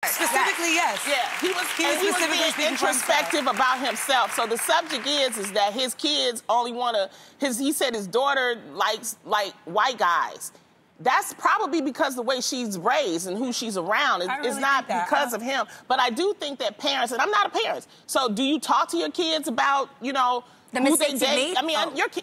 Specifically, yes. Yeah, he was being introspective about himself. So the subject is that his kids only want to. He said his daughter likes white guys. That's probably because the way she's raised and who she's around. It's not because of him. But I do think that parents, and I'm not a parent, so do you talk to your kids about, you know, who they date? I mean,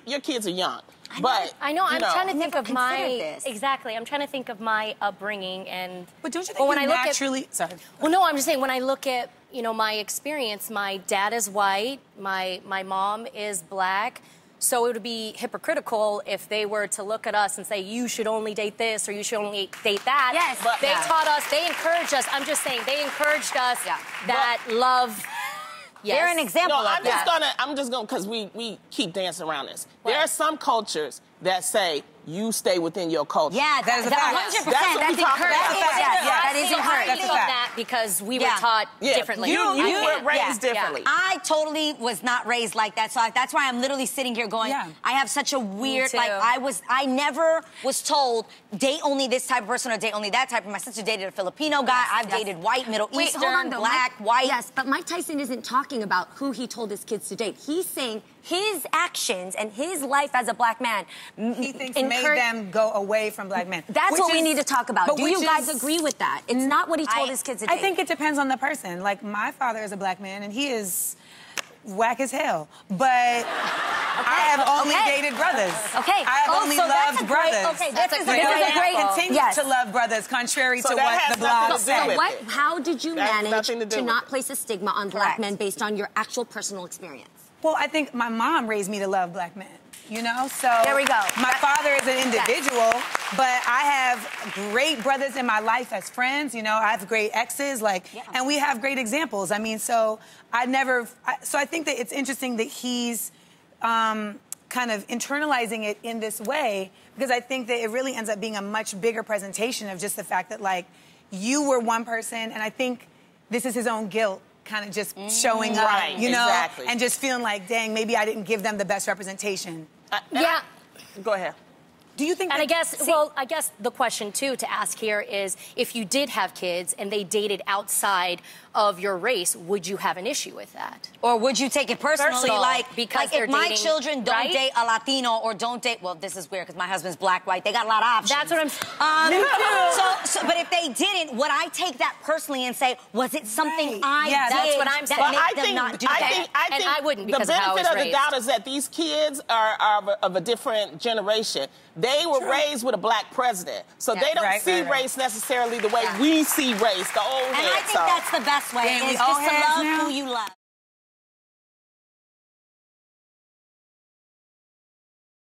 your kids are young. But I know. I'm trying to think of this. Exactly. I'm trying to think of my upbringing and. But don't you think when I naturally? Sorry. Well, no. I'm just saying when I look at my experience. My dad is white. My mom is black. So it would be hypocritical if they were to look at us and say you should only date this or you should only date that. Yes. But they taught us. They encouraged us. I'm just saying they encouraged us that love. Yes. They're an example of that. I'm just gonna, because we keep dancing around this. What? There are some cultures that say you stay within your culture. Yeah, that is a fact. 100%. That's encouraged. That is encouraged. That's that because we were taught differently. You were raised differently. I totally was not raised like that, so that's why I'm literally sitting here going, I have such a weird, I never was told date only this type of person or date only that type. My sister dated a Filipino guy. I've dated white, Middle Eastern, black, white. Yes, but Mike Tyson isn't talking about who he told his kids to date. He's saying his actions and his life as a black man. He thinks made them go away from black men. That's what we need to talk about. Do you guys agree with that? It's not what he told his kids to date. I think it depends on the person. Like, my father is a black man, and he is whack as hell. But I have only dated brothers. Okay. I have only loved brothers. Okay, this is a great example. Continue to love brothers, contrary to what the blog said. How did you manage to not place a stigma on black men based on your actual personal experience? Well, I think my mom raised me to love black men. You know, so there we go. My father is an individual, but I have great brothers in my life as friends. You know, I have great exes, and we have great examples. I mean, so I think that it's interesting that he's kind of internalizing it in this way, because I think that it really ends up being a much bigger presentation of just the fact that, like, you were one person, and I think this is his own guilt kind of just showing up, you know, and just feeling like, dang, maybe I didn't give them the best representation. Go ahead. Do you think? And I guess the question too to ask here is, if you did have kids and they dated outside of your race, would you have an issue with that? Or would you take it personally, because if my children don't date a Latino or don't date, well, this is weird because my husband's black, white, they got a lot of options. That's what I'm saying. But if they didn't, would I take that personally and say, was it something I did that's what I'm saying. that made them not do that? I think I wouldn't, because the of how I was benefit of the raised. doubt is that these kids are of a different generation. They were raised with a black president, so they don't see race necessarily the way we see race, the old heads. And I think that's the best way, is just to love who you love.